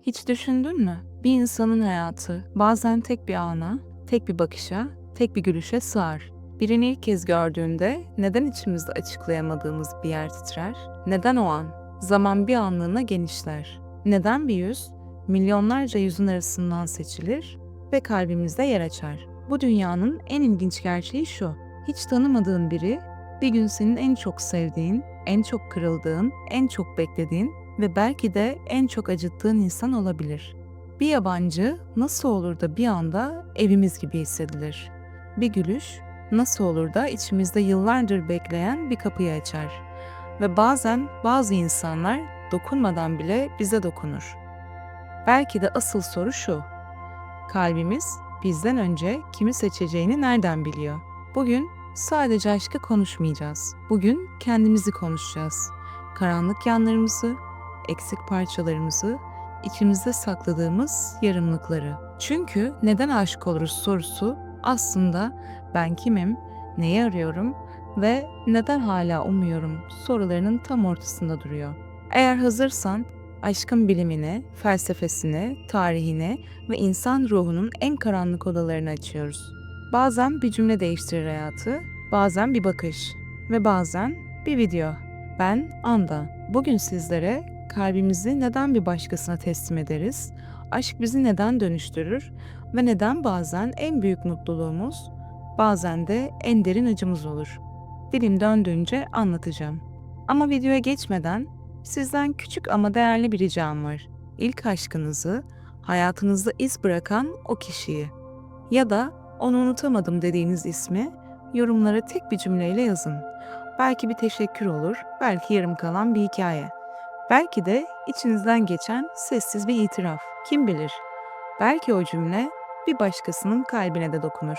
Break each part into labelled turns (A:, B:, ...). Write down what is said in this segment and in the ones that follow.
A: Hiç düşündün mü? Bir insanın hayatı bazen tek bir ana, tek bir bakışa, tek bir gülüşe sığar. Birini ilk kez gördüğünde neden içimizde açıklayamadığımız bir yer titrer? Neden o an? Zaman bir anlığına genişler. Neden bir yüz milyonlarca yüzün arasından seçilir ve kalbimizde yer açar? Bu dünyanın en ilginç gerçeği şu. Hiç tanımadığın biri bir gün senin en çok sevdiğin, en çok kırıldığın, en çok beklediğin ve belki de en çok acıttığın insan olabilir. Bir yabancı nasıl olur da bir anda evimiz gibi hissedilir? Bir gülüş nasıl olur da içimizde yıllardır bekleyen bir kapıyı açar? Ve bazen bazı insanlar dokunmadan bile bize dokunur. Belki de asıl soru şu: kalbimiz bizden önce kimi seçeceğini nereden biliyor? Bugün sadece aşkı konuşmayacağız. Bugün kendimizi konuşacağız. Karanlık yanlarımızı, eksik parçalarımızı, içimizde sakladığımız yarımlıkları. Çünkü neden aşık oluruz sorusu aslında ben kimim, neyi arıyorum ve neden hala umuyorum sorularının tam ortasında duruyor. Eğer hazırsan aşkın bilimine, felsefesine, tarihine ve insan ruhunun en karanlık odalarını açıyoruz. Bazen bir cümle değiştirir hayatı, bazen bir bakış ve bazen bir video. Ben Anda. Bugün sizlere kalbimizi neden bir başkasına teslim ederiz, aşk bizi neden dönüştürür ve neden bazen en büyük mutluluğumuz, bazen de en derin acımız olur. Dilim döndüğünce anlatacağım. Ama videoya geçmeden sizden küçük ama değerli bir ricam var. İlk aşkınızı, hayatınızda iz bırakan o kişiyi ya da onu unutamadım dediğiniz ismi yorumlara tek bir cümleyle yazın. Belki bir teşekkür olur, belki yarım kalan bir hikaye. Belki de içinizden geçen sessiz bir itiraf. Kim bilir? Belki o cümle bir başkasının kalbine de dokunur.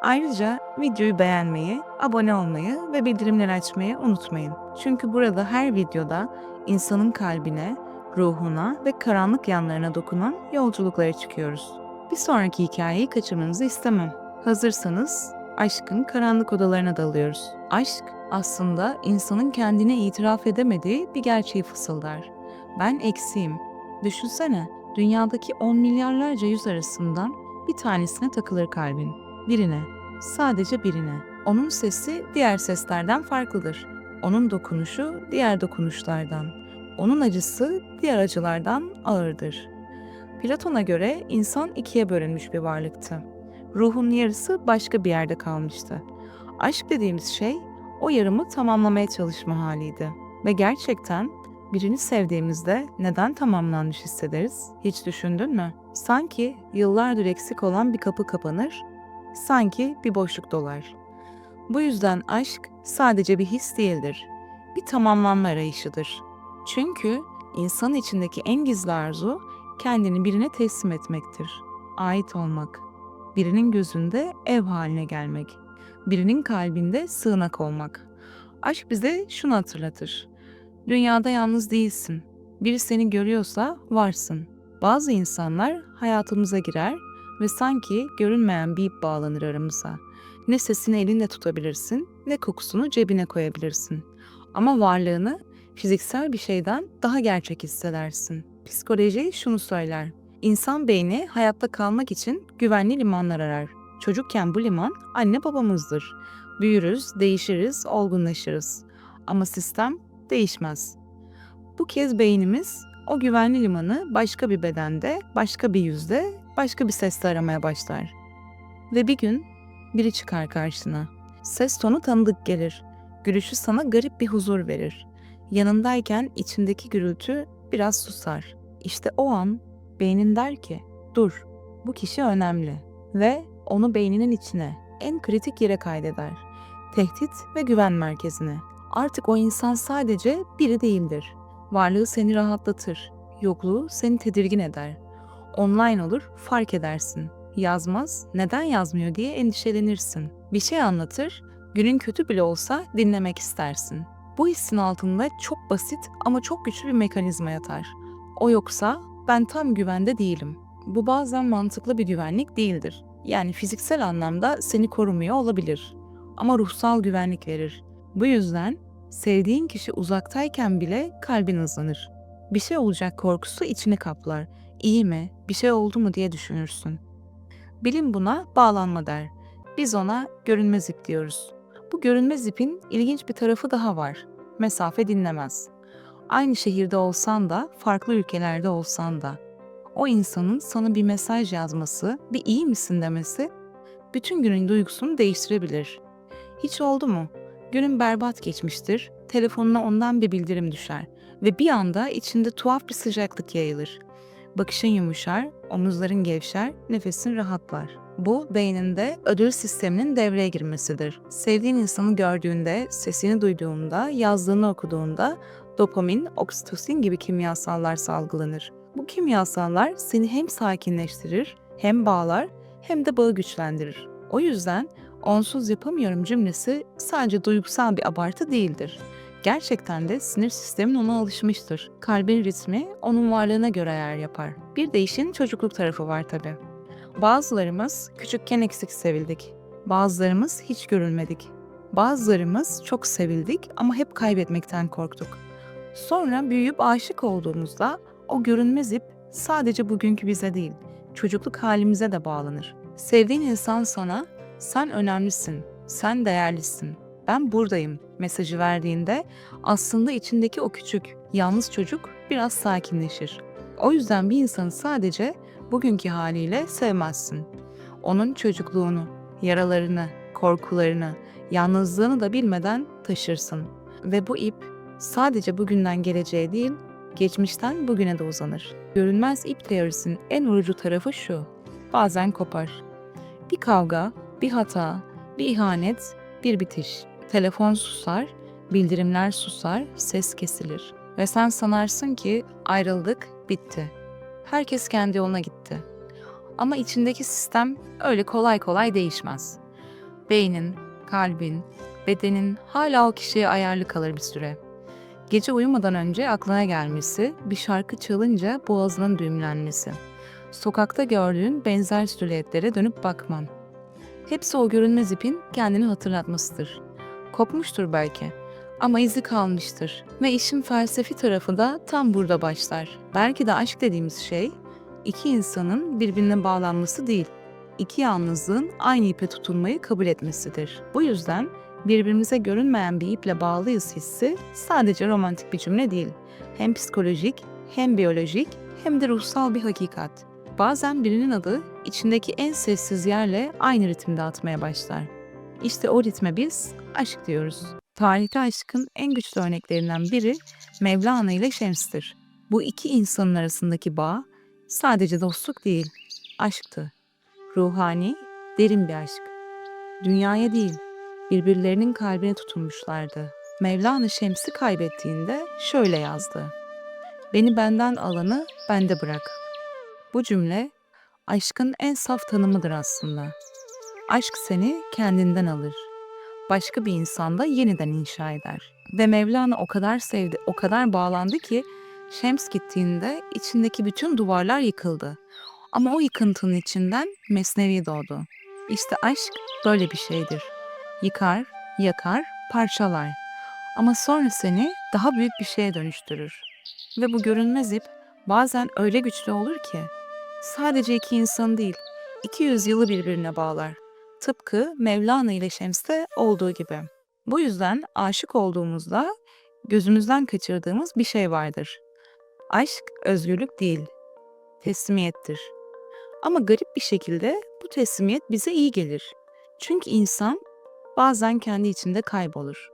A: Ayrıca videoyu beğenmeyi, abone olmayı ve bildirimleri açmayı unutmayın. Çünkü burada her videoda insanın kalbine, ruhuna ve karanlık yanlarına dokunan yolculuklara çıkıyoruz. Bir sonraki hikayeyi kaçırmanızı istemem. Hazırsanız aşkın karanlık odalarına dalıyoruz. Aşk aslında insanın kendine itiraf edemediği bir gerçeği fısıldar. Ben eksiğim. Düşünsene, dünyadaki 10 milyarlarca yüz arasından bir tanesine takılır kalbin. Birine, sadece birine. Onun sesi diğer seslerden farklıdır. Onun dokunuşu diğer dokunuşlardan. Onun acısı diğer acılardan ağırdır. Platon'a göre insan ikiye bölünmüş bir varlıktı. Ruhun yarısı başka bir yerde kalmıştı. Aşk dediğimiz şey o yarımı tamamlamaya çalışma haliydi. Ve gerçekten birini sevdiğimizde neden tamamlanmış hissederiz? Hiç düşündün mü? Sanki yıllardır eksik olan bir kapı kapanır, sanki bir boşluk dolar. Bu yüzden aşk sadece bir his değildir. Bir tamamlanma arayışıdır. Çünkü insan içindeki en gizli arzu kendini birine teslim etmektir. Ait olmak. Birinin gözünde ev haline gelmek. Birinin kalbinde sığınak olmak. Aşk bize şunu hatırlatır: dünyada yalnız değilsin. Biri seni görüyorsa varsın. Bazı insanlar hayatımıza girer ve sanki görünmeyen bir ip bağlanır aramıza. Ne sesini elinde tutabilirsin, ne kokusunu cebine koyabilirsin. Ama varlığını fiziksel bir şeyden daha gerçek hissedersin. Psikoloji şunu söyler: İnsan beyni hayatta kalmak için güvenli limanlar arar. Çocukken bu liman anne babamızdır. Büyürüz, değişiriz, olgunlaşırız. Ama sistem değişmez. Bu kez beynimiz o güvenli limanı başka bir bedende, başka bir yüzde, başka bir sesle aramaya başlar. Ve bir gün biri çıkar karşına. Ses tonu tanıdık gelir. Gülüşü sana garip bir huzur verir. Yanındayken içindeki gürültü biraz susar. İşte o an beynin der ki, dur, bu kişi önemli. Ve onu beyninin içine, en kritik yere kaydeder. Tehdit ve güven merkezine. Artık o insan sadece biri değildir. Varlığı seni rahatlatır, yokluğu seni tedirgin eder. Online olur, fark edersin. Yazmaz, neden yazmıyor diye endişelenirsin. Bir şey anlatır, günün kötü bile olsa dinlemek istersin. Bu hissin altında çok basit ama çok güçlü bir mekanizma yatar. O yoksa ben tam güvende değilim. Bu bazen mantıklı bir güvenlik değildir. Yani fiziksel anlamda seni korumuyor olabilir. Ama ruhsal güvenlik verir. Bu yüzden sevdiğin kişi uzaktayken bile kalbin hızlanır. Bir şey olacak korkusu içini kaplar. iyi mi, bir şey oldu mu diye düşünürsün. Bilim buna bağlanma der. Biz ona görünmez ip diyoruz. Bu görünmez ipin ilginç bir tarafı daha var. Mesafe dinlemez. Aynı şehirde olsan da, farklı ülkelerde olsan da. O insanın sana bir mesaj yazması, bir iyi misin demesi bütün günün duygusunu değiştirebilir. Hiç oldu mu? Günün berbat geçmiştir, telefonuna ondan bir bildirim düşer ve bir anda içinde tuhaf bir sıcaklık yayılır. Bakışın yumuşar, omuzların gevşer, nefesin rahatlar. Bu beyninde ödül sisteminin devreye girmesidir. Sevdiğin insanı gördüğünde, sesini duyduğunda, yazdığını okuduğunda dopamin, oksitosin gibi kimyasallar salgılanır. Bu kimyasallar seni hem sakinleştirir, hem bağlar, hem de bağı güçlendirir. O yüzden onsuz yapamıyorum cümlesi sadece duygusal bir abartı değildir. Gerçekten de sinir sistemin ona alışmıştır. Kalbin ritmi onun varlığına göre ayar yapar. Bir de işin çocukluk tarafı var tabii. Bazılarımız küçükken eksik sevildik. Bazılarımız hiç görülmedik. Bazılarımız çok sevildik ama hep kaybetmekten korktuk. Sonra büyüyüp aşık olduğumuzda o görünmez ip sadece bugünkü bize değil, çocukluk halimize de bağlanır. Sevdiğin insan sana "Sen önemlisin, sen değerlisin, ben buradayım" mesajı verdiğinde aslında içindeki o küçük, yalnız çocuk biraz sakinleşir. O yüzden bir insanı sadece bugünkü haliyle sevmezsin. Onun çocukluğunu, yaralarını, korkularını, yalnızlığını da bilmeden taşırsın. Ve bu ip sadece bugünden geleceğe değil, geçmişten bugüne de uzanır. Görünmez ip teorisinin en vurucu tarafı şu: bazen kopar. Bir kavga, bir hata, bir ihanet, bir bitiş. Telefon susar, bildirimler susar, ses kesilir. Ve sen sanarsın ki ayrıldık, bitti. Herkes kendi yoluna gitti. Ama içindeki sistem öyle kolay kolay değişmez. Beynin, kalbin, bedenin hala o kişiye ayarlı kalır bir süre. Gece uyumadan önce aklına gelmesi, bir şarkı çalınca boğazının düğümlenmesi. Sokakta gördüğün benzer silüetlere dönüp bakman. Hepsi o görünmez ipin kendini hatırlatmasıdır. Kopmuştur belki ama izi kalmıştır. Ve işin felsefi tarafı da tam burada başlar. Belki de aşk dediğimiz şey, iki insanın birbirine bağlanması değil, iki yalnızlığın aynı ipe tutunmayı kabul etmesidir. Bu yüzden birbirimize görünmeyen bir iple bağlıyız hissi sadece romantik bir cümle değil. Hem psikolojik, hem biyolojik, hem de ruhsal bir hakikat. Bazen birinin adı içindeki en sessiz yerle aynı ritimde atmaya başlar. İşte o ritme biz aşk diyoruz. Tarihte aşkın en güçlü örneklerinden biri Mevlana ile Şems'tir. Bu iki insanın arasındaki bağ sadece dostluk değil, aşktı. Ruhani, derin bir aşk. Dünyaya değil, birbirlerinin kalbine tutunmuşlardı. Mevlana Şems'i kaybettiğinde şöyle yazdı: "Beni benden alanı bende bırak." Bu cümle aşkın en saf tanımıdır aslında. Aşk seni kendinden alır. Başka bir insanda yeniden inşa eder. Ve Mevlana o kadar sevdi, o kadar bağlandı ki Şems gittiğinde içindeki bütün duvarlar yıkıldı. Ama o yıkıntının içinden Mesnevi doğdu. İşte aşk böyle bir şeydir. Yıkar, yakar, parçalar. Ama sonra seni daha büyük bir şeye dönüştürür. Ve bu görünmez ip bazen öyle güçlü olur ki sadece iki insan değil, 200 yılı birbirine bağlar. Tıpkı Mevlana ile Şems'te olduğu gibi. Bu yüzden aşık olduğumuzda gözümüzden kaçırdığımız bir şey vardır. Aşk özgürlük değil, teslimiyettir. Ama garip bir şekilde bu teslimiyet bize iyi gelir. Çünkü insan bazen kendi içinde kaybolur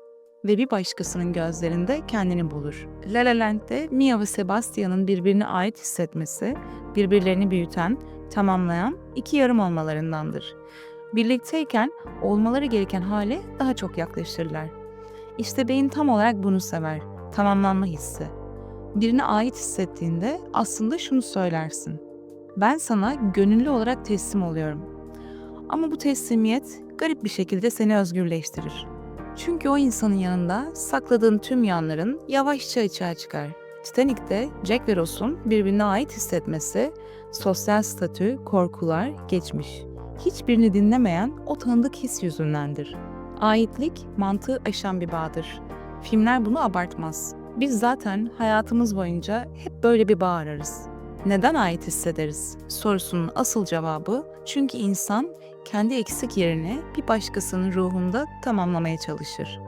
A: ve bir başkasının gözlerinde kendini bulur. La La Land'de Mia ve Sebastian'ın birbirine ait hissetmesi, birbirlerini büyüten, tamamlayan iki yarım olmalarındandır. Birlikteyken olmaları gereken hale daha çok yaklaşırlar. İşte beyin tam olarak bunu sever, tamamlanma hissi. Birine ait hissettiğinde aslında şunu söylersin: "Ben sana gönüllü olarak teslim oluyorum." Ama bu teslimiyet garip bir şekilde seni özgürleştirir. Çünkü o insanın yanında sakladığın tüm yanların yavaşça açığa çıkar. Titanic'te Jack ve Rose'un birbirine ait hissetmesi, sosyal statü, korkular, geçmiş. Hiçbirini dinlemeyen o tanıdık his yüzündendir. Aitlik mantığı aşan bir bağdır. Filmler bunu abartmaz. Biz zaten hayatımız boyunca hep böyle bir bağ ararız. Neden ait hissederiz sorusunun asıl cevabı, çünkü insan kendi eksik yerini bir başkasının ruhunda tamamlamaya çalışır.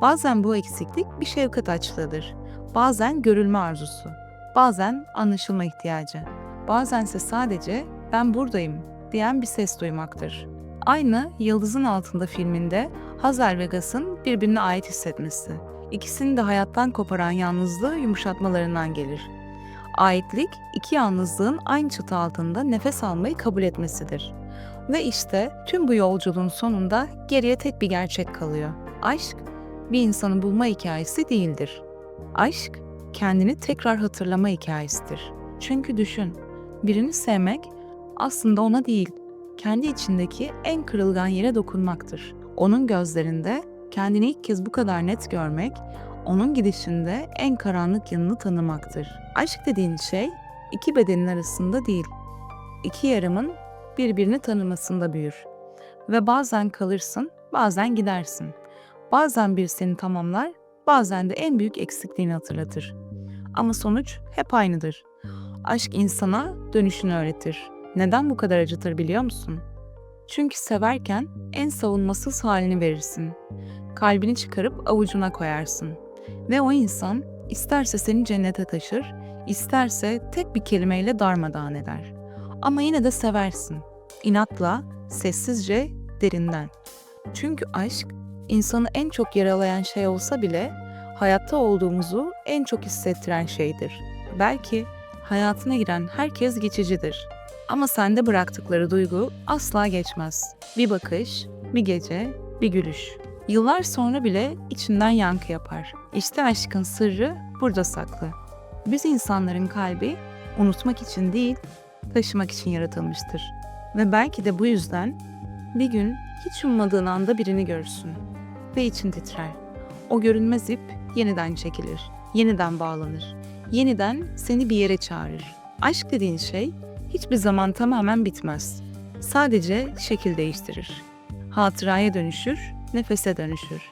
A: Bazen bu eksiklik bir şefkat açlığıdır. Bazen görülme arzusu. Bazen anlaşılma ihtiyacı. Bazense sadece ben buradayım diyen bir ses duymaktır. Aynı Yıldızın Altında filminde Hazel ve Gus'ın birbirine ait hissetmesi. İkisini de hayattan koparan yalnızlığı yumuşatmalarından gelir. Aitlik, iki yalnızlığın aynı çatı altında nefes almayı kabul etmesidir. Ve işte tüm bu yolculuğun sonunda geriye tek bir gerçek kalıyor. Aşk, bir insanı bulma hikayesi değildir. Aşk, kendini tekrar hatırlama hikayesidir. Çünkü düşün, birini sevmek aslında ona değil, kendi içindeki en kırılgan yere dokunmaktır. Onun gözlerinde kendini ilk kez bu kadar net görmek, onun gidişinde en karanlık yanını tanımaktır. Aşk dediğin şey, iki bedenin arasında değil, iki yarımın birbirini tanımasında büyür. Ve bazen kalırsın, bazen gidersin. Bazen bir seni tamamlar, bazen de en büyük eksikliğini hatırlatır. Ama sonuç hep aynıdır. Aşk insana dönüşünü öğretir. Neden bu kadar acıtır biliyor musun? Çünkü severken en savunmasız halini verirsin. Kalbini çıkarıp avucuna koyarsın. Ve o insan isterse seni cennete taşır, isterse tek bir kelimeyle darmadağın eder. Ama yine de seversin. İnatla, sessizce, derinden. Çünkü aşk, insanı en çok yaralayan şey olsa bile hayatta olduğumuzu en çok hissettiren şeydir. Belki hayatına giren herkes geçicidir. Ama sende bıraktıkları duygu asla geçmez. Bir bakış, bir gece, bir gülüş. Yıllar sonra bile içinden yankı yapar. İşte aşkın sırrı burada saklı. Biz insanların kalbi unutmak için değil, taşımak için yaratılmıştır. Ve belki de bu yüzden bir gün hiç ummadığın anda birini görürsün ve için titrer. O görünmez ip yeniden çekilir, yeniden bağlanır, yeniden seni bir yere çağırır. Aşk dediğin şey hiçbir zaman tamamen bitmez. Sadece şekil değiştirir. Hatıraya dönüşür, nefese dönüşür.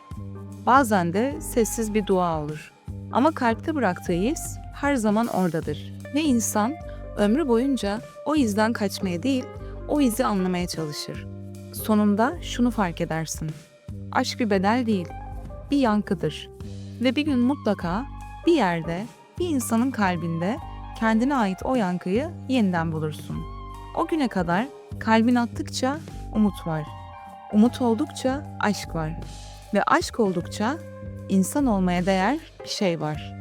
A: Bazen de sessiz bir dua olur. Ama kalpte bıraktığı iz her zaman oradadır. Ve insan ömrü boyunca o izden kaçmaya değil, o izi anlamaya çalışır. Sonunda şunu fark edersin. Aşk bir bedel değil, bir yankıdır. Ve bir gün mutlaka bir yerde, bir insanın kalbinde kendine ait o yankıyı yeniden bulursun. O güne kadar kalbin attıkça umut var. Umut oldukça aşk var. Ve aşk oldukça insan olmaya değer bir şey var.